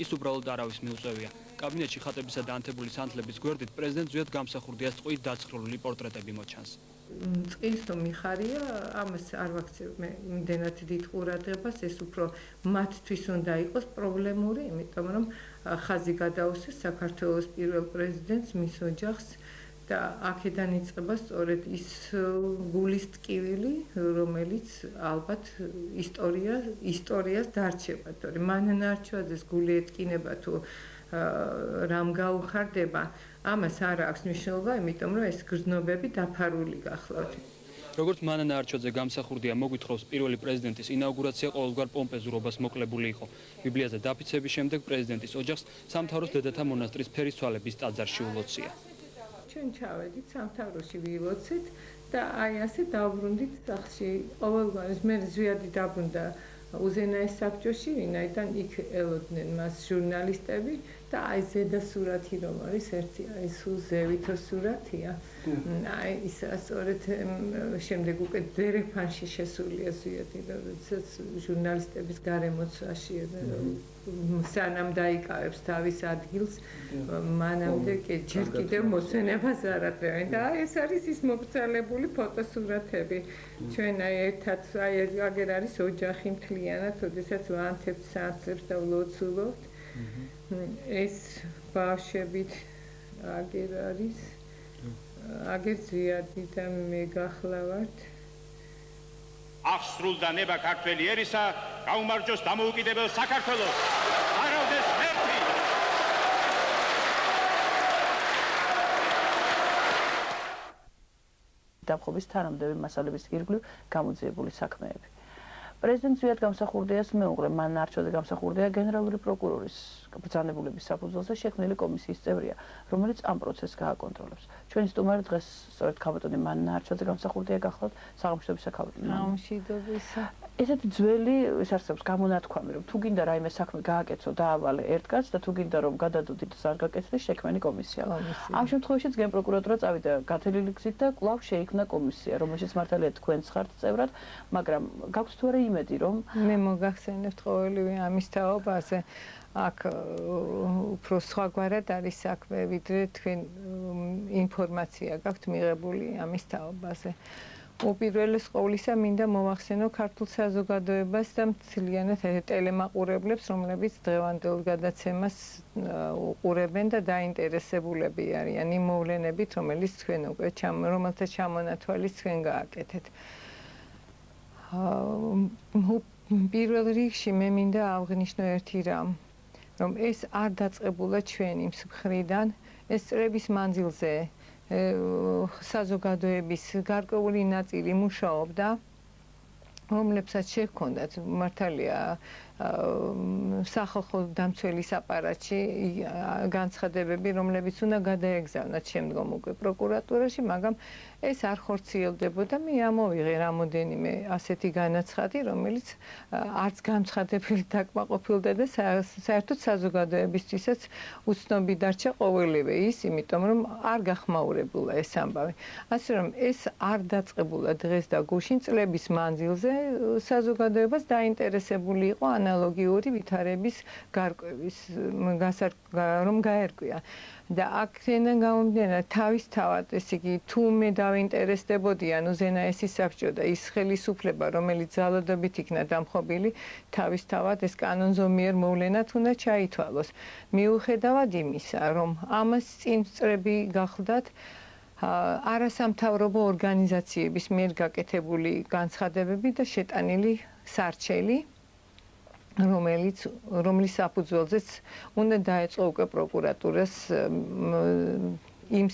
ის უბრალოდ არავის მიუწევია. კაბინეტში ხატებისა და ანთებული სანთლების გვერდით პრეზიდენტ ზვიად გამსახურდიას ტყვით დაცხრილული პორტრეტები მოჩანს. წყლის თუ მიხარია, ამას არ ვაქცევ მე იმდენად დიდ ყურადღებას, ეს უფრო მათთვის უნდა იყოს პრობლემური, იმიტომ რომ ხაზი გადაუსვეს საქართველოს პირველ პრეზიდენტს, მის ოჯახს და აქედან იწყება სწორედ ის გულის ტკივილი, რომელიც ალბათ ისტორიას დარჩება, თორემ მანანარჩვაძეს გული ეტკინება თუ რამ გაუხარდება, ამას არ აქვს მნიშვნელობა, იმიტომ რომ ეს გრძნობები დაფარული გახლავთ. როგორც მანანა არჩოძე გამსახურდია მოგვითხრობს პირველი პრეზიდენტის ინაუგურაცია ყოველგვარ პომპეზურობას მოკლებული იყო. ბიბლიაზე დაფიცების შემდეგ პრეზიდენტის ოჯახს სამთავროს დედათა მონასტრის ფერისცვალების ტაძარში ულოცია. ჩვენ ჩავედით სამთავროში ვილოცეთ და აი ასე დავბრუნდით სახლში. ყოველგვარი მე ზვიადი დაბრუნდა უზენაეს საბჭოში, ვინაიდან იქ ელოდნენ მას ჟურნალისტები და აი ზედა სურათი რომ არის ერთი აი სულ ზევითო სურათია. აი ის სწორედ შემდეგ უკვე დერეფანში შესულია ზვიადი, როდესაც ჟურნალისტების გარემოცვაში სანამ დაიკავებს თავის ადგილს, მანამდე ჯერ კიდევ მოსვენებას არ აწევენ და აი ეს არის ის მოგრძალებული ფოტოსურათები. ჩვენ აი ერთად აი აგერ არის ოჯახი მთლიანად, როდესაც ვანთებთ სანთლებს და ვლოცულობთ. ეს ბავშვებით აგერ არის, აგერ ზვიადი და მე გახლავართ. აღსრულდა ნება ქართველი ერისა, გაუმარჯოს დამოუკიდებელ საქართველოს. არავდეს ერთი. დამხობის თანამდები მასალების ირგვლივ გამოძიებული საქმეები. პრეზიდენტ ზვიად გამსახურდიას მეუღლე მანანა არჩოძე გამსახურდია გენერალური პროკურორის ბრძანებულების საფუძველზე შექმნილი კომისიის წევრია, რომელიც ამ პროცესს გააკონტროლებს. ჩვენი სტუმარი დღეს სწორედ ქალბატონი მანანა არჩოძე გამსახურდია გახლავთ სამშვიდობის ქალბატონი. სამშვიდობისა. ესეთი ძველი ის არსებობს გამონათქვამი, რომ თუ გინდა რაიმე საქმე გააკეთო, დაავალე ერთგაც და თუ გინდა რომ გადადოდით და არ გაკეთდეს, შექმენი კომისია. ამ შემთხვევაშიც გენპროკურატურა წავიდა გათელილი გზით და კვლავ შეიქმნა კომისია, რომელშიც მართალია თქვენც ხართ წევრად, მაგრამ გაქვთ თუ არა იმედი, რომ მე მოგახსენებთ ყოველივე ამის თაობაზე. აქ უფრო სხვაგვარად არის საქმე, ვიდრე თქვენ ინფორმაცია გაქვთ მიღებული ამის თაობაზე. უპირველეს ყოვლისა მინდა მოვახსენო ქართულ საზოგადოებას და მთლიანად ტელემაყურებლებს, რომლებიც დღევანდელ გადაცემას უყურებენ და დაინტერესებულები არიან იმ მოვლენებით, რომელთა ჩამონათვალიც თქვენ გააკეთეთ. პირველ რიგში მე მინდა აღნიშნო ერთი რამ, რომ ეს არ დაწყებულა ჩვენი მხრიდან, ეს წლების მანძილზე საზოგადოების გარკვეული ნაწილი მუშაობდა, რომლებსაც შეჰქონდათ მართალია სახალხო დამცველის აპარატში განცხადებები, რომლებიც უნდა გადაეგზავნათ შემდგომ უკვე პროკურატურაში, მაგრამ ეს არ ხორციელდებოდა. მე ამოვიღე რამოდენიმე ასეთი განაცხადი, რომელიც არც განცხადებული დაკმაყოფილდა და საერთოდ საზოგადოებისთვისაც უცნობი დარჩა ყოველივე ის, იმიტომ რომ არ გახმაურებულა ეს ამბავი. ასე რომ ეს არ დაწყებულა დღეს და გუშინ, წლების მანძილზე საზოგადოებას დაინტერესებული იყო ანალოგიური ვითარების გარკვევის, რომ გაერკვია. და აქედან გამომდინარე თავისთავად, ესე იგი, თუ მე დავინტერესდებოდიან უზენაესის საბჭო და ის ხელისუფლება, რომელიც ძალადობით იქნა დამხობილი, თავისთავად ეს კანონზომიერ მოვლენად უნდა ჩაითვალოს. მიუხედავად იმისა, რომ ამას წინ წრები გახლდათ არასამთავრობო ორგანიზაციების მიერ გაკეთებული განცხადებები და შეტანილი სარჩელი, რომლის საფუძველზეც უნდა დაეწყო უკვე პროკურატურას იმ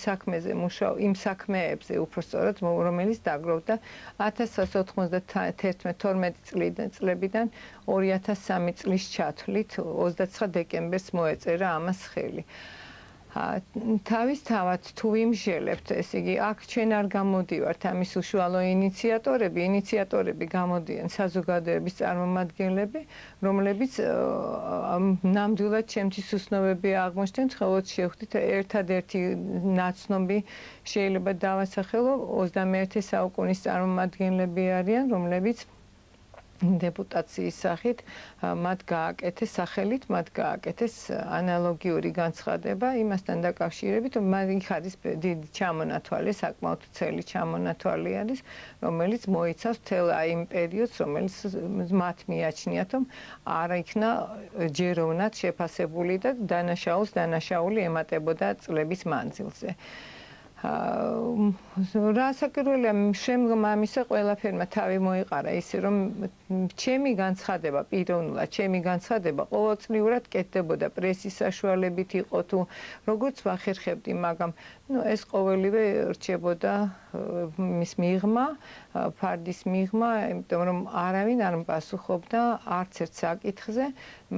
საქმეებზე უпростоრად, რომელიც დაგროვდა 1991-12 წლებიდან 2003 წლის ჩათვლით 29 დეკემბერს მოეწერა ამას ხელი. თავისთავად თუ იმშელებთ, ესე იგი, აქ ჩვენ არ გამოდივართ ამის უშუალო ინიციატორები გამოდიან საზოგადოების წარმომადგენლები, რომლებიც ნამდვილად ჩემთვის უცნობები აღმოჩნდნენ, ხელოთ შევხვდით ერთადერთი ნაცნობი შეიძლება დავასახელო 21 საუკუნის წარმომადგენლები არიან, რომლებიც დეპუტაციის სახით მათ გააკეთეს სახელით, მათ გააკეთეს ანალოგიური განცხადება იმასთან დაკავშირებით, რომ იქ არის დიდი ჩამონათვალი, საკმაოდ ცელი ჩამონათვალი არის, რომელიც მოიცავს მთელ იმ პერიოდს, რომელიც მათ მიაჩნიათ, რომ არ იქნა ჯეროვნად შეფასებული და დანაშაული ემატებოდა წლების მანძილზე. რასაკვირველია, შემდგომ ამისა ყველაფერმა თავი მოიყარა ისე, რომ ჩემი განცხადება პიროვნულად, ჩემი განცხადება ყოველწლიურად კეთდებოდა პრესის საშუალებით იყო თუ როგორც ვახერხებდი, მაგრამ ეს ყოველივე რჩებოდა მის მიღმა, ფარდის მიღმა, იმიტომ რომ არავინ არ პასუხობდა არც ერთ საკითხზე,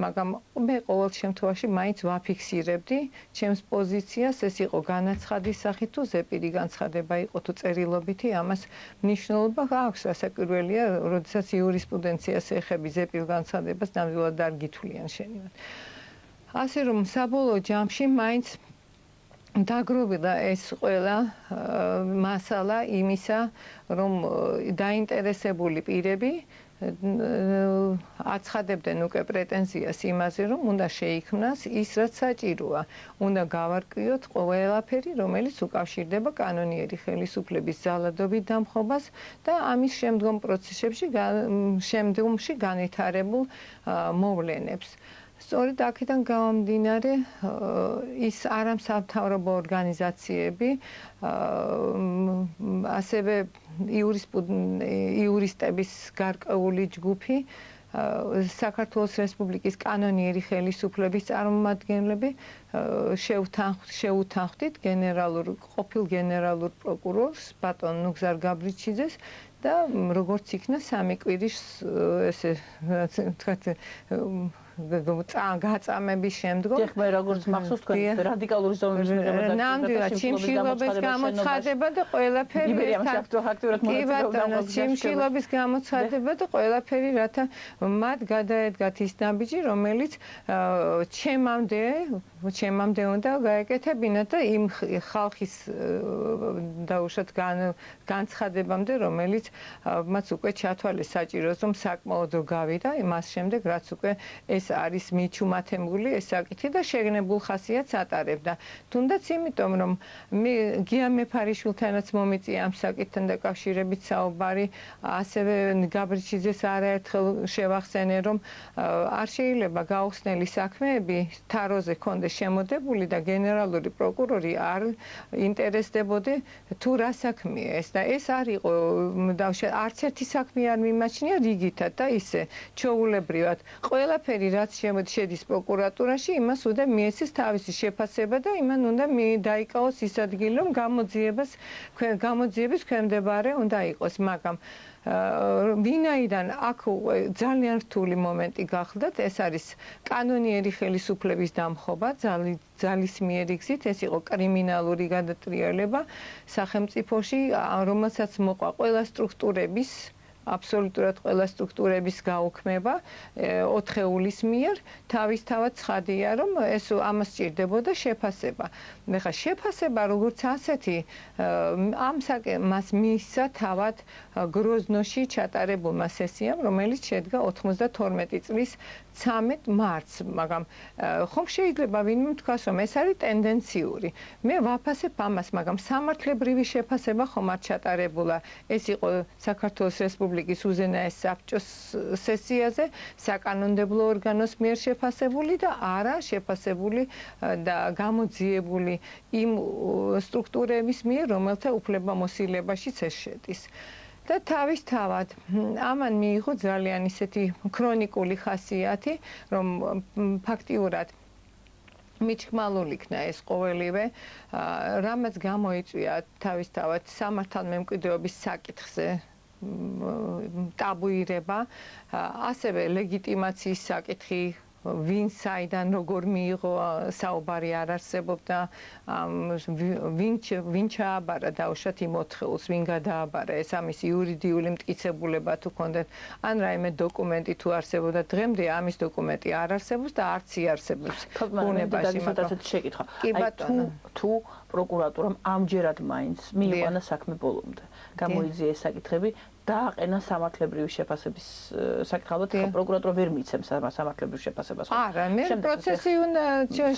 მაგრამ მე ყოველ შემთხვევაში მაინც ვაფიქსირებდი ჩემს პოზიციას, ეს იყო განაცხადის სახით თუ ზეპირი განცხადება იყო თუ წერილობითი, ამას მნიშვნელობა აქვს, რასაკვირველია, როდესაც იურისპრუდენციას ეხები ზეპირ განცხადებას ნამდვილად არ გითვლიან შენივად. ასე რომ საბოლოო ჯამში მაინც დაგროვდა ეს ყველა მასალა იმისა, რომ დაინტერესებული პირები აცხადებდნენ უკვე პრეტენზიას იმაზე, რომ უნდა შეიქმნას ის, რაც საჭიროა. უნდა გავარკვიოთ ყველაფერი, რომელიც უკავშირდება კანონიერი ხელისუფლების ძალადობით დამხობას და ამის შემდგომ პროცესებში განვითარებულ მოვლენებს. სწორედ აქედან გამომდინარე, ის არამსამთავრობო ორგანიზაციები, ასევე იურისტების გარკვეული ჯგუფი, საქართველოს რესპუბლიკის კანონიერი ხელისუფლების წარმომადგენლები შეუთანხმდით ყოფილ გენერალურ პროკურორს ბატონ ნუგზარ გაბრიჩიძეს და როგორც იქნა სამი კვირის ესე თქვათ გაწამების შემდგომ ეხლა როგორც მახსოვს თქვენ რადიკალური ზომების მიღება და ნამდვილად ჩიმშილობის გამოცხადება და ყველაფერი კი ბატონო ჩიმშილობის გამოცხადება და ყველაფერი რათა მათ გადაედგათ ის ნაბიჯი რომელიც ჩემამდე უნდა გაეკეთებინათ და იმ ხალხის დაუშვათ განცხადებამდე რომელიც მას უკვე ჩათვალეს საჭიროს რომ საკმაოდ გავიდა იმას შემდეგ რაც უკვე ეს არის მიჩუმათებული ეს საკითხი და შეგნებულ ხასიათს ატარებდა. თუნდაც იმიტომ, რომ მე გია მეფარიშვილთანაც მომიწია ამ საკითხთან დაკავშირებით საუბარი, ასევე გაბრიჩიძეს არაერთხელ შევახსენე, რომ არ შეიძლება გაუხსნელი საქმეები თაროზე კონდეს შემოდებული და გენერალური პროკურორი არ ინტერესდებოდა თუ რა საქმეა ეს და ეს არ იყო არც ერთი საქმე არ მიმაჩნია რიგითად და ისე ჩვეულებრივად ყველაფერი რაც შედის პროკურატურაში, იმას უნდა მიეცეს თავისი შეფასება და იმან უნდა დაიკავოს ის ადგილი, რომ გამოძიების ქვემდებარე უნდა იყოს, მაგრამ ვინაიდან აქ ძალიან რთული მომენტი გახლდათ, ეს არის კანონიერი ხელისუფლების დამხობა, ძალისმიერი გზით, ეს იყო კრიმინალური გადატრიალება სახელმწიფოში, რომელსაც მოყვა ყველა სტრუქტურების აბსოლუტურად ყველა სტრუქტურების გაუქმება 4-ეულის მიერ თავისთავად ცხადია რომ ეს ამას სჭირდებოდა შეფასება. ეხლა შეფასება როგორც ასეთი მას მისცა თავად გროზნოში ჩატარებულმა სესიამ, რომელიც შედგა 92 წლის 13 მარტს, მაგრამ ხომ შეიძლება ვინმე თქვას რომ ეს არის ტენდენციური. მე ვაფასებ ამას, მაგრამ სამართლებრივი შეფასება ხომ არ ჩატარებულა. ეს იყო საქართველოს რესპუბლიკის უზენაეს საბჭოს სესიაზე, საკანონმდებლო ორგანოს მიერ შეფასებული და არა შეფასებული და გამოძიებული იმ სტრუქტურების მიერ, რომელთა უფლებამოსილებაშიც ეს შედის. და თავისთავად ამან მიიღო ძალიან ისეთი ქრონიკული ხასიათი, რომ ფაქტიურად მიჩქმალული იქნა ეს ყოველივე, რამაც გამოიწვია თავისთავად სამართალმემკვიდრეობის საკითხზე ტაბუირება, ასევე ლეგიტიმაციის საკითხი ვინ საიდან როგორ მიიღო საუბარი არ არსებობდა ვინ ჩააბარა დაუშვათ იმ 4-ეულს ვინ გადააბარა ეს ამის იურიდიული მტკიცებულება თუ ქონდათ ან რაიმე დოკუმენტი თუ არსებობდა დღემდე ამის დოკუმენტი არ არსებობს და არც იარსებობს ბუნებაში მაგათ შეკითხა თუ პროკურატურამ ამჯერად მაინც მიიყვანა საქმე ბოლომდე გამოიძიეს საკითხები დააყენა სამართლებრივი შეფასების საკითხი. ალბათ პროკურატურა ვერ მიიცემს სამართლებრივ შეფასებას. არა, მე პროცესი უნდა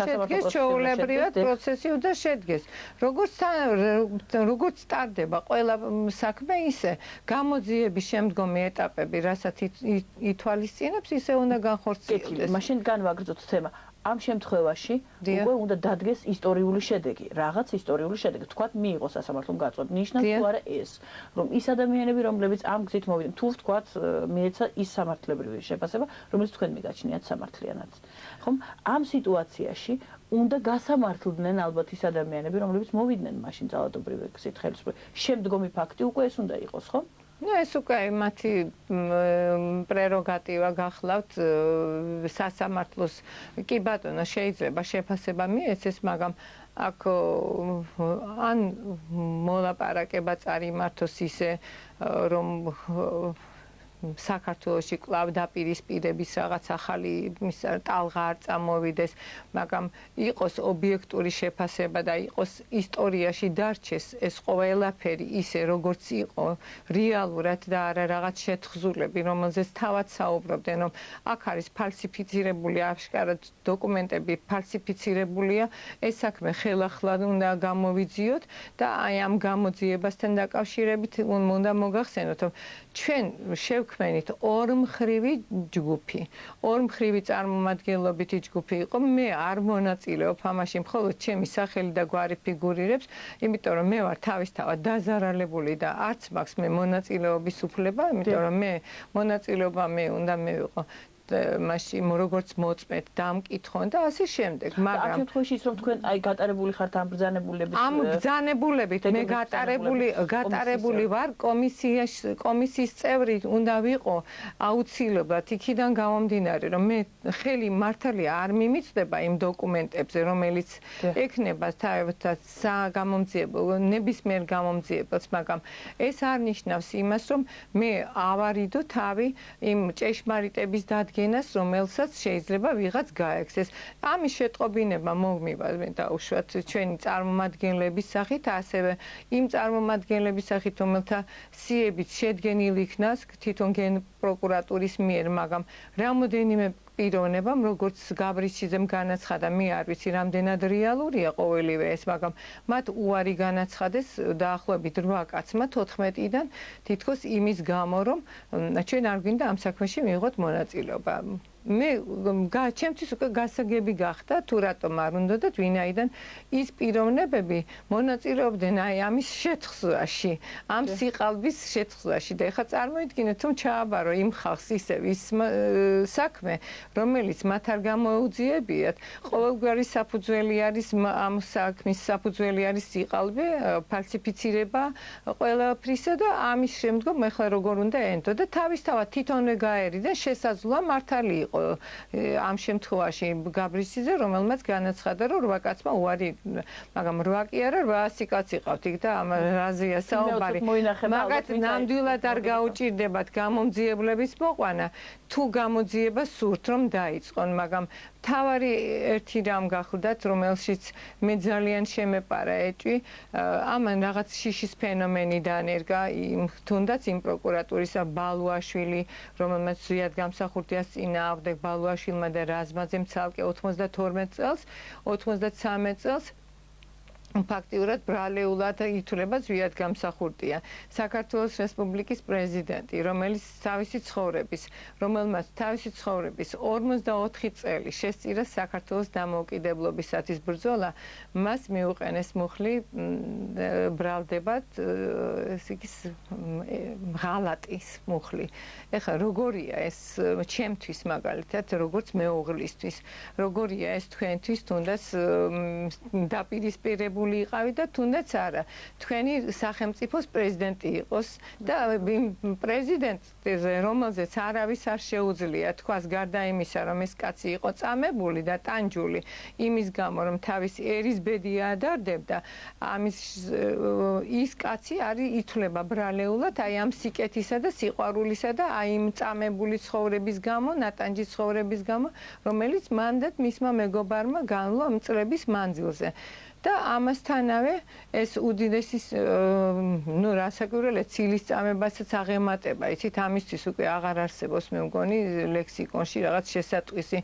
შედგეს, ჩვეულებრივად პროცესი უნდა შედგეს. როგორც სტარდება ყველა საქმე, ისე გამოძიების შემდგომი ეტაპები, რასაც ითვალისწინებს, ისე უნდა განხორციელდეს. მაშინ განვაგრძოთ თემა. ამ შემთხვევაში უკვე უნდა დადგეს ისტორიული შედეგი, რაღაც ისტორიული შედეგი. თქვათ მიიღოს სასამართლომ გაწყვეტა. ნიშნავს თუ არა ეს, რომ ის ადამიანები, რომლებიც ამ გზით მოვიდნენ, თუ თქვათ მიეცა ის სამართლებრივი შეფასება, რომელიც თქვენ მიგაჩნიათ სამართლიანად. ხომ? ამ სიტუაციაში უნდა გასამართლდნენ ალბათ ის ადამიანები, რომლებიც მოვიდნენ მაშინ ძალადობრივი გზით ხელისუფლება. შემდგომი ფაქტი უკვე ეს უნდა იყოს, ხო? Ну, ეს უკვე მათი პრეროგატივა გახლავთ სასამართლოს. კი ბატონო, შეიძლება შეფასება მიეცეს, მაგრამ აქ ან მოლაპარაკება წარიმართოს ისე, რომ საქართველოში კვლავ დაპირისპირების რაღაც ახალი ტალღა არ წამოვიდეს, მაგრამ იყოს ობიექტური შეფასება და იყოს ისტორიაში დარჩეს ეს ყველაფერი ისე, როგორც იყო რეალურად და არა რაღაც შეთხზულები, რომელზეც თავად საუბრობდნენ, რომ აქ არის ფალსიფიცირებული, აშკარად დოკუმენტები ფალსიფიცირებულია, ეს საქმე ხელახლა უნდა გამოვიძიოთ და აი ამ გამოძიებასთან დაკავშირებით უნდა მოგახსენოთ, რომ ჩვენ შევქმნით ორმხრივი ჯგუფი. ორმხრივი წარმომადგენლობითი ჯგუფი იყო. მე არ მონაწილეობ ამაში, მხოლოდ ჩემი სახელი და გვარი ფიგურირებს, იმიტომ რომ მე ვარ თავისთავად დაზარალებული და არც მაქვს მე მონაწილეობის უფლება, იმიტომ რომ მე მონაწილეობა უნდა მივიღო მაშინ როგორც მოწმეთ დამკითხონ და ასე შემდეგ, მაგრამ ამ შემთხვევაში ის რომ თქვენ აი გატარებული ხართ ამ ბრძანებულებით ამ ბრძანებულებით მე გატარებული ვარ კომისიის წევრი უნდა ვიყო აუცილებლად იქიდან გამომდინარე, რომ მე ხელი მართალია არ მიმიწდება იმ დოკუმენტებზე, რომელიც ექნება თავად საგამომძიებელ ნებისმიერ გამომძიებელს, მაგრამ ეს არ ნიშნავს იმას, რომ მე ავარიდო თავი იმ ჭეშმარიტების დადგენას, რომელსაც შეიძლება ვიღაც გაექცეს. ამის შეტყობინება მოგმივა და უშუალოდ ჩვენი წარმომადგენლების სახით, ასევე იმ წარმომადგენლების სახით, რომელთა სიებით შედგენილი იქნას თვითონ გენპროკურატურის მიერ, მაგრამ რამოდენიმე პიროვნებამ, როგორც გაბრიჩიძემ განაცხადა, მე არ ვიცი, რამდენად რეალურია ყოველივე ეს, მაგრამ მათ უარი განაცხადეს დაახლოებით 8 კაცმა 14-დან, თითქოს იმის გამო, რომ ჩვენ არ გვინდა ამ საქმეში მივიღოთ მონაწილეობა. მე ჩემთვის უკვე გასაგები გახდა, თუ რატომ არ უნდათ ვინაიდან ის პიროვნებები მონაწილეობდნენ აი ამის შეთხზვაში, ამ სიყალბის შეთხზვაში და ეხლა წარმოიდგინეთ, რომ ჩააბარო იმ ხალხს ისევ ის საქმე, რომელიც მათ არ გამოუძიებიათ, ყოველგვარი საფუძველი არის ამ საქმის საფუძველი არის სიყალბე, ფალსიფიცირება ყველაფრისა და ამის შემდგომ ეხლა როგორ უნდა ენდო და თავისთავად თვითონვე გაერიდა შესაძლოა მართალი იყო ამ შემთხვევაში გაბრიჩიძე, რომელმაც განაცხადა, რომ 8 კაცმა უარი, მაგრამ 8 კი არა, 800 კაცი ყავთ იქ და ამ რაზეა საუბარი. მაგათ ნამდვილად არ გაუჭირდებათ გამომძიებლების მოყვანა, თუ გამოძიება სურთ რომ დაიწყონ, მაგრამ თავარი ერთი რამ გახლდათ, რომელშიც მე ძალიან შემეპარა ეჭვი, ამან რაღაც შიშის ფენომენი დაანერგა თუნდაც იმ პროკურატურისა ბალუაშვილი, რომელმაც ზვიად გამსახურდიას წინააღმდეგ ბალუაშვილმა და რაზმაძემ ცალკე 92 წელს, 93 წელს ფაქტიურად ბრალეულად ითვლება ზვიად გამსახურდია. საქართველოს რესპუბლიკის პრეზიდენტი, რომელმაც თავისი ცხოვრების 54 წელი შესწირა საქართველოს დამოუკიდებლობისათვის ბრძოლა, მას მიუყენეს მუხლი ბრალდებად, ესე იგი ღალატის მუხლი. ეხლა როგორია ეს ჩემთვის მაგალითად, როგორც მეუღლისთვის, როგორია ეს თქვენთვის, თუნდაც დაპირისპირებული იყავი და თუნდაც არა თქვენი სახელმწიფოს პრეზიდენტი იყოს და პრეზიდენტზე რომელზეც არავის არ შეუძლია თქვას გარდა იმისა რომ ეს კაცი იყო წამებული და ტანჯული იმის გამო რომ თავის ერის ბედი ადარდებდა ამის ის კაცი არის ითვლება ბრალეულად აი ამ სიკეთისა და სიყვარულისა და აი იმ წამებული ცხოვრების გამო ნატანჯის ცხოვრების გამო რომელიც მანდ მისმა მეგობარმა განვლო ამ წლების მანძილზე და ამას ამასთანავე ეს უდიდესი ნუ რასაკვირველია ცილის წამებასაც აღემატება. იცით, ამისთვის უკვე აღარ არსებობს მე მგონი ლექსიკონში რაღაც შესატყვისი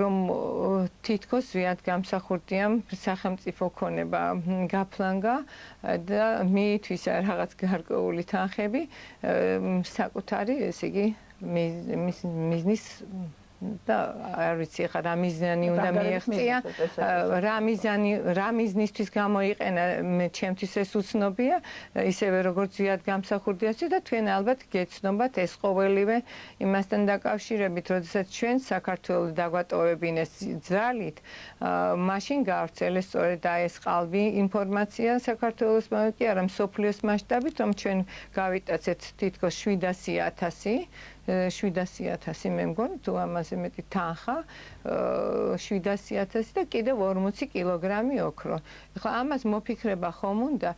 რომ თითქოს ზვიად გამსახურდიამ სახელმწიფო ქონება გაფლანგა და მიითვისა რაღაც გარკვეული თანხები საკუთარი ესე იგი მიზნის და არ ვიცი ხა რა მიზანი უნდა მიეღწია რა მიზნისთვის გამოიყენა ჩემთვის ეს უცნობია ისევე როგორც ზიად გამსახურდიასი და თქვენ ალბათ გეცნობათ ეს ყოველივე იმასთან დაკავშირებით როდესაც ჩვენ საქართველოს დაგვატოვებინეს ძალით მაშინ გავრცელეს სწორედ ეს ყალბი ინფორმაცია საქართველოს კი არა მსოფლიოს მასშტაბით რომ ჩვენ გავიტაცეთ თითქოს 700,000 700,000 მე მგონი თუ ამაზე მეტი თანხა 700,000 და კიდევ 40 კილოგრამი ოქრო. ეხლა ამას მოფიქრება ხომ უნდა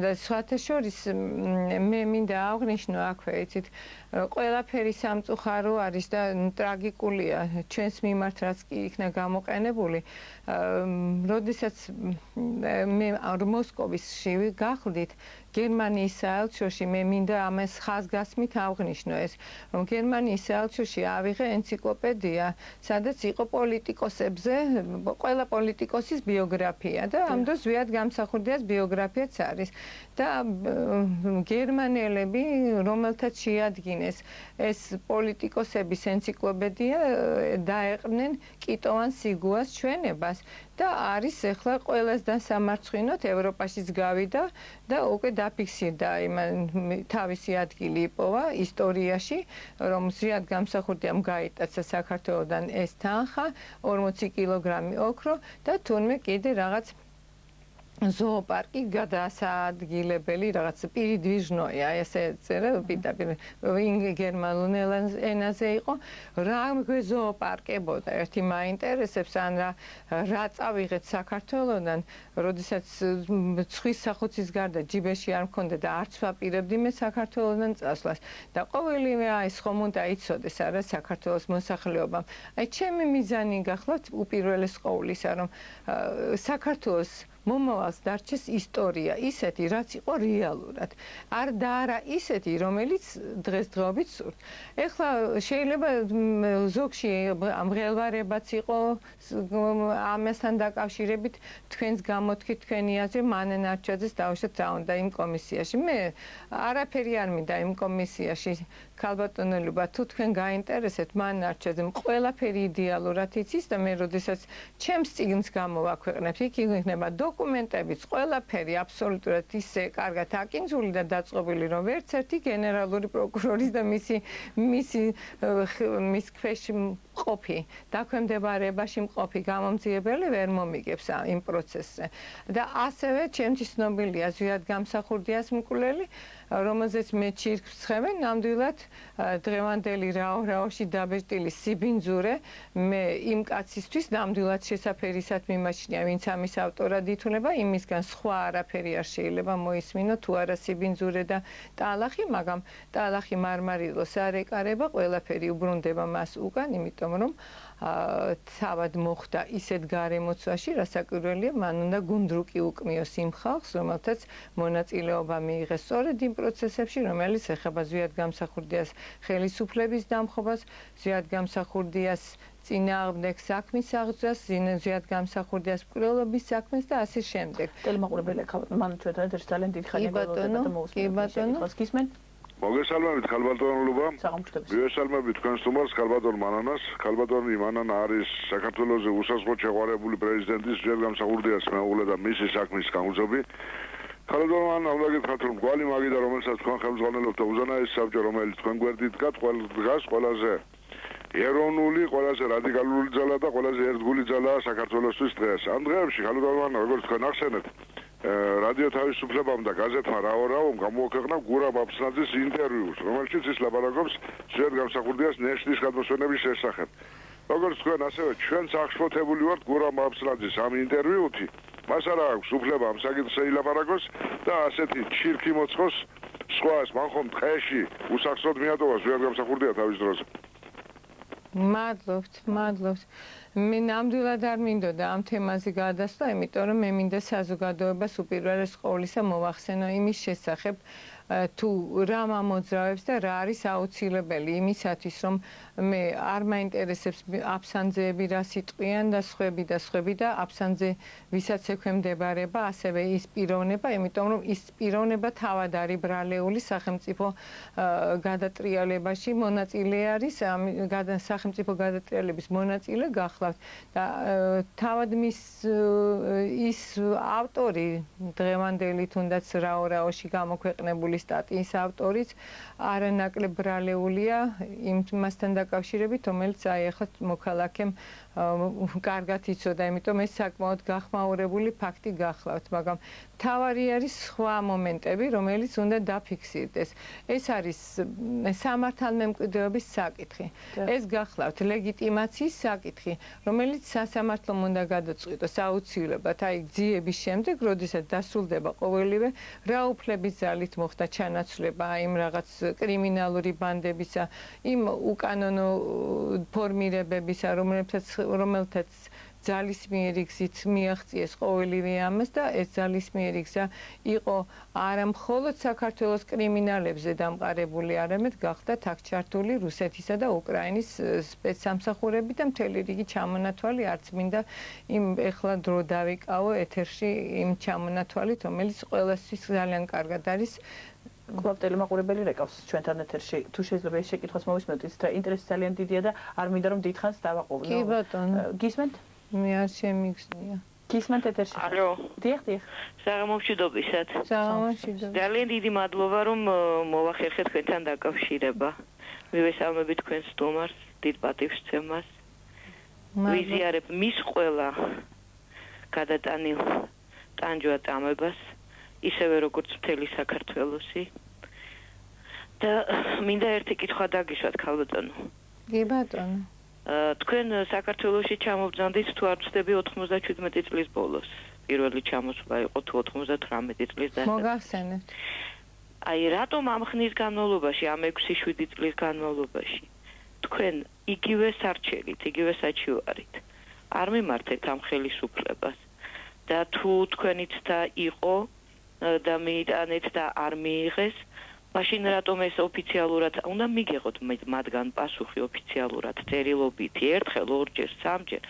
და სხვათა შორის მე მინდა აღვნიშნო აქვე იცით ყველაფერი სამწუხარო არის და ტრაგიკულია ჩვენს მიმართ რაც კი იქნა გამოყენებული. როდესაც მე მოსკოვში გახლდით გერმანიის საელჩოში მე მინდა ამას ხაზგასმით აღვნიშნო ეს რომ გერმანიის საელჩოში ავიღე ენციკლოპედია სადაც იყო პოლიტიკოსებზე ყველა პოლიტიკოსის ბიოგრაფია და ამ დროს ზვიად გამსახურდიას ბიოგრაფიაც არის და გერმანელები რომელთაც შეადგინეს ეს პოლიტიკოსების ენციკლოპედია დაეყრნენ კიტოვან სიგუას ჩვენებას და არის ახლა ყველას დასამარცხინოთ ევროპაშიც გავიდა და უკვე დაფიქსირდა თავისი ადგილი იპოვა ისტორიაში რომ ზვიად გამსახურდიამ გაიტაცა საქართველოსთან ეს თანხა 40 კილოგრამი ოქრო და თურმე კიდე რაღაც ზოოპარკი გადასაადგილებელი რაღაც პირიდვიჟნოია ესე წერა პირდაპირ გერმანულ ენაზე იყო რა ზოოპარკებოდა ერთი მაინტერესებს ან რა წავიღეთ საქართველოსთან როდესაც ცხვის სახუცის გარდა ჯიბეში არ მქონდა და არც ვაპირებდი მე საქართველოსთან წასვლას და ყოველივე ეს ხომ უნდა იცოდეს არა საქართველოს მოსახლეობამ აი ჩემი მიზანი გახლავთ უპირველეს ყოვლისა რომ საქართველოს მომავალს დარჩეს ისტორია ისეთი რაც იყო რეალურად არ და არა ისეთი რომელიც დღესდღეობით სურთ ეხლა შეიძლება ზოგში ამღელვარებაც იყო ამასთან დაკავშირებით თქვენს გამოთქვით თქვენი აზრი მანე ნარჩაძეს დავუშვათ რა უნდა იმ კომისიაში მე არაფერი არ მინდა იმ კომისიაში ქალბატონელობა თუ თქვენ გაინტერესებთ მან ნარჩაძემ ყველაფერი იდეალურად იცის და მე როდესაც ჩემს წიგნს გამოვაქვეყნებ იქ იქნება დოკუმენტებიც ყველაფერი აბსოლუტურად ისე კარგად აკინძული და დაწყობილი რომ ვერც ერთი გენერალური პროკურორის და მის ქვეშ მყოფი დაქვემდებარებაში მყოფი გამომძიებელი ვერ მომიგებს იმ პროცესზე და ასევე ჩემთვის ცნობილია ზვიად გამსახურდიას მკვლელი რომელზეც მე ჩირკს ცხევენ ნამდვილად დღევანდელი რაოში დაბეჭდილი სიბინძურე მე იმ კაცისთვის ნამდვილად შესაფერისად მიმაჩნია ვინც ამის ავტორად ითვლება იმისგან სხვა არაფერი არ შეიძლება მოისმინო თუ არა სიბინძურე და ტალახი მაგრამ ტალახი მარმარილოს არ ეკარება ყველაფერი უბრუნდება მას უკან იმიტომ რომ თავად მოხდა ისეთ გარემოცვაში რასაკვირველია მან უნდა გუნდრუკი უკმიოს იმ ხალხს რომელთაც მონაწილეობა მიიღეს სწორედ იმ პროცესებში რომელიც ეხება ზვიად გამსახურდიას ხელისუფლების დამხობას ზვიად გამსახურდიას წინააღმდეგ საქმის აღძრას ზვიად გამსახურდიას მკვლელობის საქმეს და ასე შემდეგ ტელემაყურებელი მან ჩვენ ერთ ძალიან დიდი ხანია გველოდებოდა და მოусმინეთ გისმენ მოგესალმებით ხალბატონულობა. მოგესალმებით თქვენ სტუმარს ხალბატონ მანანას. ხალბატონი მანანა არის საქართველოს უსასყო შეყვარებული პრეზიდენტის ზვიად გამსახურდიას მეუღლე და მისი საქმის გამგზობი. ხალბატონ მანანა უნდა გითხრათ რომ კვალი მაგიდა რომელსაც თქვენ ხელმძღვანელობთ უზენაეს საბჭო რომელიც თქვენ გვერდით დგას ყველაზე ეროვნული, ყველაზე რადიკალური ძალა და ყველაზე ერთგული ძალაა საქართველოსთვის დღეს. ამ დღეებში ხალბატონ მანანა როგორც თქვენ ახსენეთ რადიო თავისუფლებამ და გაზეთმა რაო-რაომ გამოაქვეყნა გურამ აბსნაძის ინტერვიუს, რომელშიც ის ლაპარაკობს ზვიად გამსახურდიას ნეშტის გადმოსვენების შესახებ. როგორც თქვენ ასევე ჩვენც აღშფოთებული ვართ გურამ აბსნაძის ამ ინტერვიუთი. მას არ აქვს უფლება ამ საკითხზე ილაპარაკოს და ასეთი ჩირკი მოწყოს სხვას, მან ხომ დღეში უსახსროდ მიატოვა ზვიად გამსახურდია თავის დროზე. მადლობთ. მე ნამდვილად არ მინდოდა ამ თემაზე გადასვლა, იმიტომ რომ მე მინდა საზოგადოებას უპირველეს ყოვლისა მოვახსენო იმის შესახებ, თუ რა მომძრავებს და რა არის აუცილებელი იმისათვის, რომ მე არ მაინტერესებს აფსანძეები რა სიტყვიან და სხვები და აფსანძე ვისაც ექვემდებარება, ასევე ის პიროვნება, იმიტომ რომ ის პიროვნება თავად არის ბრალეული სახელმწიფო გადატრიალებაში მონაწილე არის, სახელმწიფო გადატრიალების მონაწილე გახლავთ და თავად ის ავტორი დღევანდელი თუნდაც რაო-რაოში გამოქვეყნებული სტატიის ავტორიც არანაკლებ ბრალეულია იმასთან დაკავშირებით, რომელიც აი ახლა მოქალაქემ კარგად იცოდა, იმიტომ ეს საკმაოდ გახმაურებული ფაქტი გახლავთ, მაგრამ მთავარი არის სხვა მომენტები, რომელიც უნდა დაფიქსირდეს. ეს არის სამართალმემკვიდრეობის საკითხი. ეს გახლავთ ლეგიტიმაციის საკითხი, რომელიც სასამართლომ უნდა გადაწყვიტოს აუცილებლად, აი ძიების შემდეგ, როდესაც დასრულდება ყოველივე რა უფლების ძალით მოხდა ჩანაცვლება იმ რაღაც კრიმინალური ბანდებისა, იმ უკანონო ფორმირებებისა, რომელთაც ძალისმიერი გზით მიაღწიეს ყოველივე ამას და ეს ძალისმიერი გზა იყო არა მხოლოდ საქართველოს კრიმინალებზე დამყარებული, არამედ გახდათ აქ ჩართული რუსეთისა და უკრაინის სპეცსამსახურები და მთელი რიგი ჩამონათვალი, არც მინდა იმ ეხლა დრო დავიკავო ეთერში იმ ჩამონათვალით, რომელიც ყველასთვის ძალიან კარგად არის. კლუბ ტელემაყურებელი რეკავს ჩვენთან ეთერში. თუ შეიძლება ეს შეკითხვას მოვისმენთ, ის რა ინტერესი ძალიან დიდია და არ მინდა რომ დიდხანს დავაყოვნო. კი ბატონო. გისმენთ? მე არ შემიგზნია. გისმენთ ეთერში? ალო. დიახ. საღამომშვიდობისად. საღამომშვიდობ. ძალიან დიდი მადლობა რომ მოვახერხეთ თქვენთან დაკავშირება. მივესალმები თქვენ სტუმარს, დიდ პატივს ვცემას. ვიზიარებ მის ყველა გადატანილ ტანჯვა წამებას. ისევე როგორც მთელი საქართველოსი და მინდა ერთი კითხვა დაგიშვათ ქალბატონო. კი ბატონო. თქვენ საქართველოში ჩამობრძანდით თუ არ ვცდები 97 წლის ბოლოს. პირველი ჩამოსვლა იყო თუ 98 წლის დასაწყისში. მოგახსენებთ. აი რატომ ამ ხნის განმავლობაში, ამ 6-7 წლის განმავლობაში თქვენ იგივე სარჩელით, იგივე საჩივარით არ მიმართეთ ამ ხელისუფლებას და თუ თქვენით და იყო და მიიტანეთ და არ მიიღეს, მაშინ რატომ ეს ოფიციალურად უნდა მიგეღოთ მათგან პასუხი ოფიციალურად წერილობით ერთხელ, ორჯერ, სამჯერ.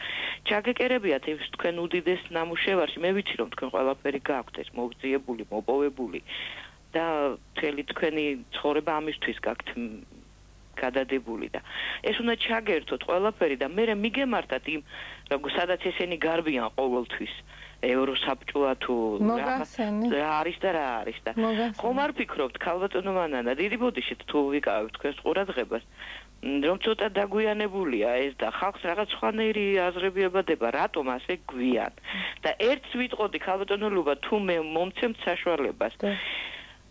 ჩაგეკერებიათ ეს თქვენ უდიდეს ნამუშევარში. მე ვიცი რომ თქვენ ყველაფერი გაქვთ ეს მოგძიებული, მოპოვებული და მთელი თქვენი ცხოვრება ამისთვის გაქვთ გადადებული და ეს უნდა ჩაგერთოთ ყველაფერი და მე მიგემართათ იმ სადაც ესენი გარბიან ყოველთვის. ევროსაბჭოა თუ რა არის და რა არის და ხომ არ ფიქრობთ ქალბატონო მანანა დიდი ბოდიშით თუ ვიკავებთ თქვენს ყურადღებას რომ ცოტა დაგვიანებულია ეს და ხალხს რაღაც სხვანაირი აზრები ებადება რატომ ასე გვიან და ერთს ვიტყოდი ქალბატონო ლუბა თუ მე მომცემთ საშუალებას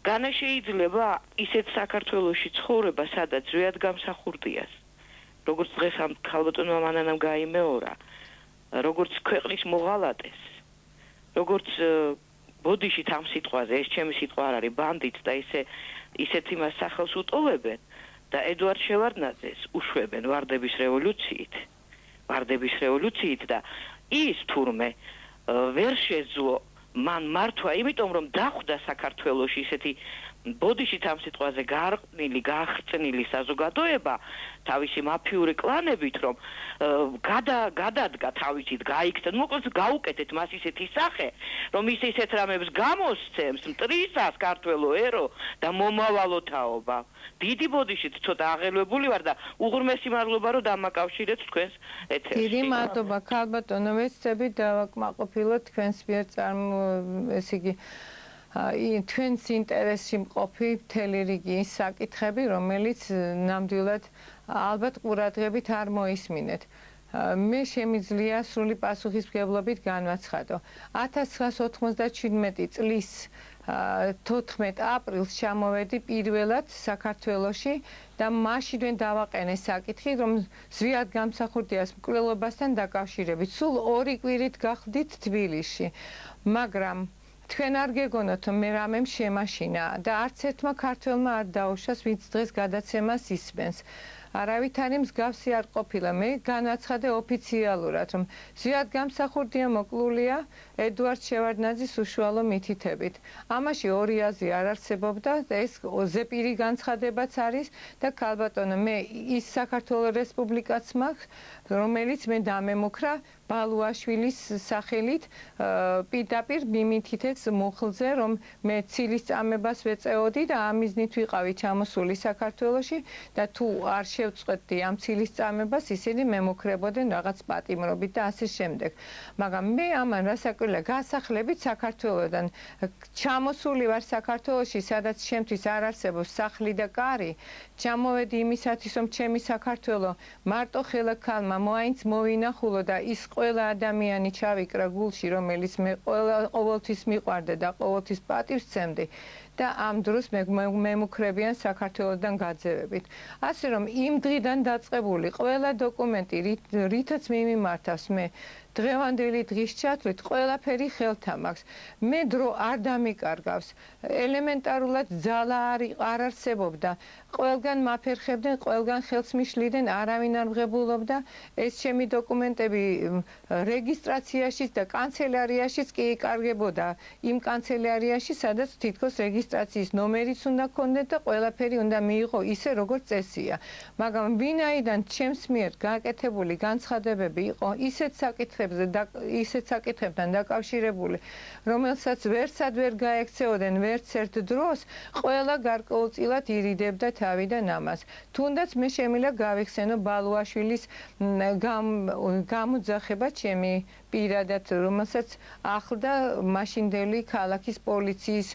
განა შეიძლება ისეთ საქართველოში ცხოვრება სადაც ზვიად გამსახურდიას როგორც დღეს ამ ქალბატონო მანანამ გაიმეორა როგორც ქვეყნის მოღალატეს როგორც ბოდიშით ამ სიტყვაზე ეს ჩემი სიტყვა არ არის ბანდიტ და ისეთ იმას სახელს უტოვებენ და ედუარდ შევარდნაძეს უშვებენ ვარდების რევოლუციით და ის თურმე ვერ შეძლო მან მართვა იმიტომ რომ დახვდა საქართველოში ისეთი ბოდიშით ამ სიტყვაზე გარყნილი გახრწნილი საზოგადოება თავისი მაფიური კლანებით რომ გადადგა თავისით გაიქცეთ მოკლედ გაუკეთეთ მას ისეთი სახე რომ ის ისეთ რამებს გამოსცემს მტრისას ქართველო ერო და მომავალო თაობა დიდი ბოდიშით ცოტა აღელვებული ვარ და უღრმესი მადლობა რომ დამაკავშირეთ თქვენს ეთერში დიდი მადლობა ქალბატონო ვეცდები დავაკმაყოფილოთ თქვენს მიერ ესე იგი თქვენს ინტერესში მყოფი მთელი რიგი საკითხები, რომელიც ნამდვილად ალბათ ყურადღებით არ მოისმინეთ. მე შემიძლია სრული პასუხისმგებლობით განვაცხადო. 1997 წლის 14 აპრილს ჩამოვედი პირველად საქართველოში და მაშინვე დავაყენე საკითხი, რომ ზვიად გამსახურდიას მკვლელობასთან დაკავშირებით. სულ 2 კვირით გახლდით თბილისში, მაგრამ თქვენ არ გეგონოთ მე რამემ შემაშინა და არც ერთმა ქართველმა არ დაუშვას ვინც დღეს გადაცემას ისმენს. არავით არის მსგავსი არ ყოფილა. მე განაცხადე ოფიციალურად, რომ ზვიად გამსახურდია მოკლულია ედუარდ შევარდნაძის უშუალო მითითებით. ამაში ორი აზრი არ არსებობდა, ეს ზეპირი განცხადებაც არის და ქალბატონო, მე ის საქართველოს რესპუბლიკაც მაქვს, რომელიც მე დამემუქრა ბალუაშვილის სახელით პირდაპირ მიმითითებს მუხლზე, რომ მე ცილის წამებას ვეწეოდი და ამიზნით ვიყავი ჩამოსული საქართველოში და თუ არ შევწყვეტდი ამ ცილის წამებას, ისინი მემუქრებოდნენ რაღაც პატიმრობით და ასე შემდეგ. მაგრამ მე ამან რასაკვირველია გასახლებით საქართველოსდან ჩამოსული ვარ საქართველოში, სადაც ჩემთვის არ არსებობს სახლი და კარი. ჩამოვედი იმისათვის, რომ ჩემი საქართველო მარტო ხელა ქალმა მოაინც მოვინახულო და ის ყველა ადამიანი ჩავიკრა გულში, რომელიც მე ყოველთვის მიყვარდა და ყოველთვის პატივს სცემდი და ამ დროს მემუქრებიან საქართველოსდან გაძევებით. ასე რომ იმ დღიდან დაწყებული ყველა დოკუმენტი, რითაც მიმართავს მე დღევანდელი დღის ჩათვლით ყველაფერი ხელთა მაქვს. მე დრო არ დამიკარგავს. ელემენტარულად ძალა არ არსებობდა. ყველგან მაფერხებდნენ, ყველგან ხელს მიშლიდნენ, არავინ არ მღებულობდა. ეს ჩემი დოკუმენტები რეგისტრაციაშიც და კანცელარიაშიც კი იკარგებოდა. იმ კანცელარიაში, სადაც თითქოს რეგისტრაციის ნომერიც უნდა გქონდეთ და ყველაფერი უნდა მიიღო ისე, როგორც წესია. მაგრამ ვინაიდან ჩემს მიერ გაკეთებული განცხადებები იყო ისეთ საკითხებთან დაკავშირებული, რომელსაც ვერცად ვერ გაექცეოდნენ ვერც ერთ დროს, ყველა გარკვეულწილად ირიდებდა თავიდან ამას. თუნდაც მე შემიძლია გავიხსენო ბალუაშვილის გამოძახება ჩემი პირადად, რომელსაც ახლდა მაშინდელი ქალაქის პოლიციის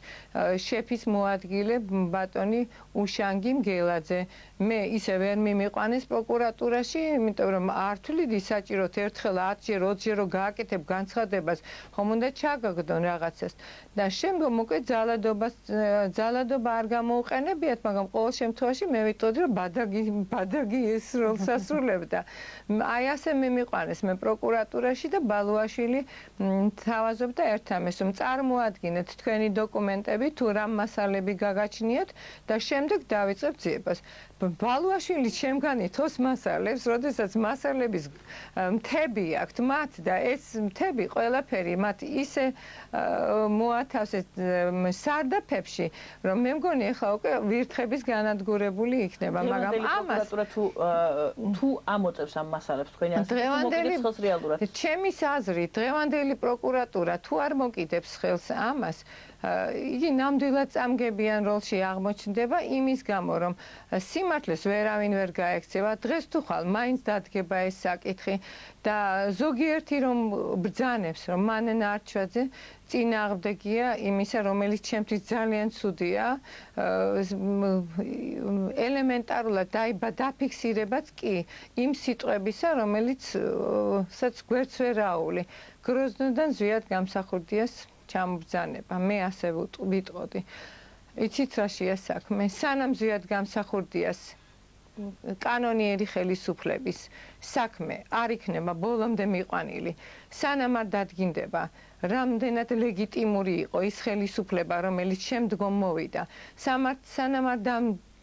შეფის მოადგილე ბატონი უშანგი მგელაძე. მე ისე ვერ მიმიყვანეს პროკურატურაში, იმიტომ რომ არ თვლიდი საჭიროდ ერთხელ 10-ჯერ 20-ჯერ რომ გააკეთებ განცხადებას, ხომ უნდა ჩაგაგდონ რაღაცას. და შემდგომ უკვე ძალადობა არ გამოუყენებიათ, მაგრამ ყოველ შემთხვევაში მე ვიტყოდი, რომ ბადაგი ეს როლს ასრულებდა. აი ასე მიმიყვანეს მე პროკურატურაში და ბალუაშვილი თავაზობდა ერთ ამას, რომ წარმოადგინეთ თქვენი დოკუმენტები, თუ რა მასალები გაგაჩნიათ და შემდეგ დავიწყებთ ძიებას. ბალუაშვილი ჩემგან ითხოვს მასალებს, როდესაც მასალების მთები აქვთ მათ და ეს მთები ყველაფერი მათ ისე მოათავსეს სარდაფებში, რომ მე მგონი ახლა უკვე ვირთხების განადგურებული იქნება, მაგრამ ამას თუ ამოწევს ამ მასალებს თქვენი ასეთ რეალურად. ჩემის აზრით, დღევანდელი პროკურატურა თუ არ მოკიდებს ხელს ამას, იგი ნამდვილად წამგებიან როლში აღმოჩნდება იმის გამო, რომ სიმართლეს ვერავინ ვერ გაექცევა. დღეს თუ ხვალ მაინც დადგება ეს საკითხი და ზოგიერთი რომ ბრძანებს, რომ მანე ნარჩვაძე წინააღმდეგია იმისა, რომელიც ჩემთვის ძალიან ცუდია, ელემენტარულად დაფიქსირებაც კი იმ სიტყვებისა, რომელიცაც გვერდს ვერ აუვლი. გროზნოდან ზვიად გამსახურდიას ჩამბრძანება. მე ასე ვიტყოდი. იცით რა შეა საქმე? სანამ ზვიად გამსახურდიას კანონიერი ხელისუფლების საქმე არ იქნება ბოლომდე მიყვანილი, სანამ არ დადგინდება რამდენად ლეგიტიმური იყო ის ხელისუფლება, რომელიც შემდგომ მოვიდა, სანამ არ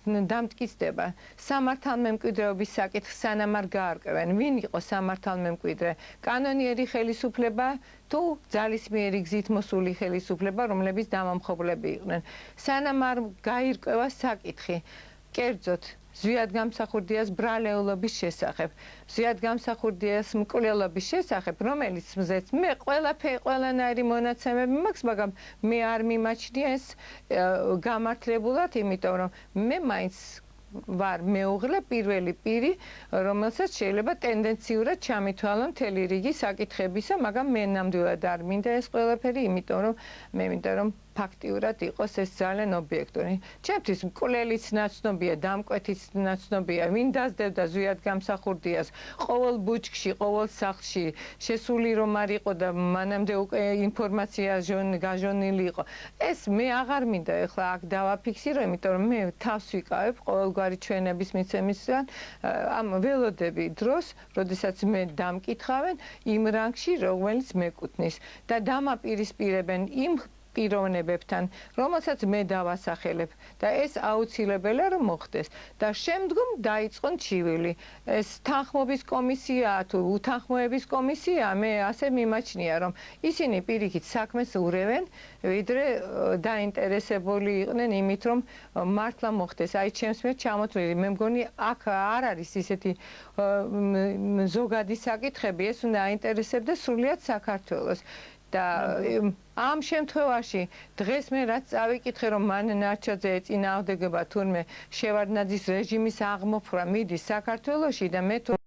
დამტკიცდება სამართალმემკვიდრეობის საკითხი, სანამ არ გაარკვევენ ვინ იყო სამართალმემკვიდრე, კანონიერი ხელისუფლება თუ ძალისმიერი გზით მოსული ხელისუფლება, რომლებიც დამამხობლები იყვნენ, სანამ არ გაირკვევა საკითხი კერძოდ ზვიად გამსახურდიას ბრალეულობის შესახებ, ზვიად გამსახურდიას მკვლელობის შესახებ, რომელიც მზეც მე ყველანაირი მონაცემები მაქვს, მაგრამ მე არ მიმაჩნია ეს გამართლებულად, იმიტომ რომ მე მაინც ვარ მეუღლე პირველი პირი, რომელსაც შეიძლება ტენდენციურად ჩამითვალო მთელი რიგი საკითხებისა, მაგრამ მე ნამდვილად არ მინდა ეს ყველაფერი, იმიტომ რომ მე მინდა რომ ფაქტიურად იყოს ეს ძალიან ობიექტური. ჩემთვის მკვლელიც ნაცნობია, დამკვეთიც ნაცნობია, ვინ დაძდებდა ზვიად გამსახურდიას ყოველ ბუჩქში, ყოველ სახლში, შესული რომ არ იყო და მანამდე უკვე ინფორმაცია გაჟონილი იყო. ეს მე აღარ მინდა ეხლა აქ დავაფიქსირო, იმიტომ რომ მე თავს ვიკავებ ყოველგვარი ჩვენების მიცემისგან, ამ ველოდები დროს, როდესაც მე დამკითხავენ იმ რანგში, რომელიც მეკუთვნის და დამაპირისპირებენ იმ პიროვნებებთან, რომელსაც მე დავასახელებ და ეს აუცილებელია რომ მოხდეს და შემდგომ დაიწყონ ჩივილი. ეს თანხმობის კომისიაა თუ უთანხმოების კომისია, მე ასე მიმაჩნია რომ ისინი პირიქით საქმეს ურევენ, ვიდრე დაინტერესებული იყვნენ იმით რომ მართლა მოხდეს. აი ჩემს მიერ ჩამოთვლილი, მე მგონი აქ არ არის ისეთი ზოგადი საკითხები, ეს უნდა აინტერესებდა სრულიად საქართველოს. და ამ შემთხვევაში დღეს მე რაც წავიკითხე რომ მან ნარჩოძე ეწინააღმდეგება თურმე შევარდნაძის რეჟიმის აღმოფხვრა მიდის საქართველოში და მე თუ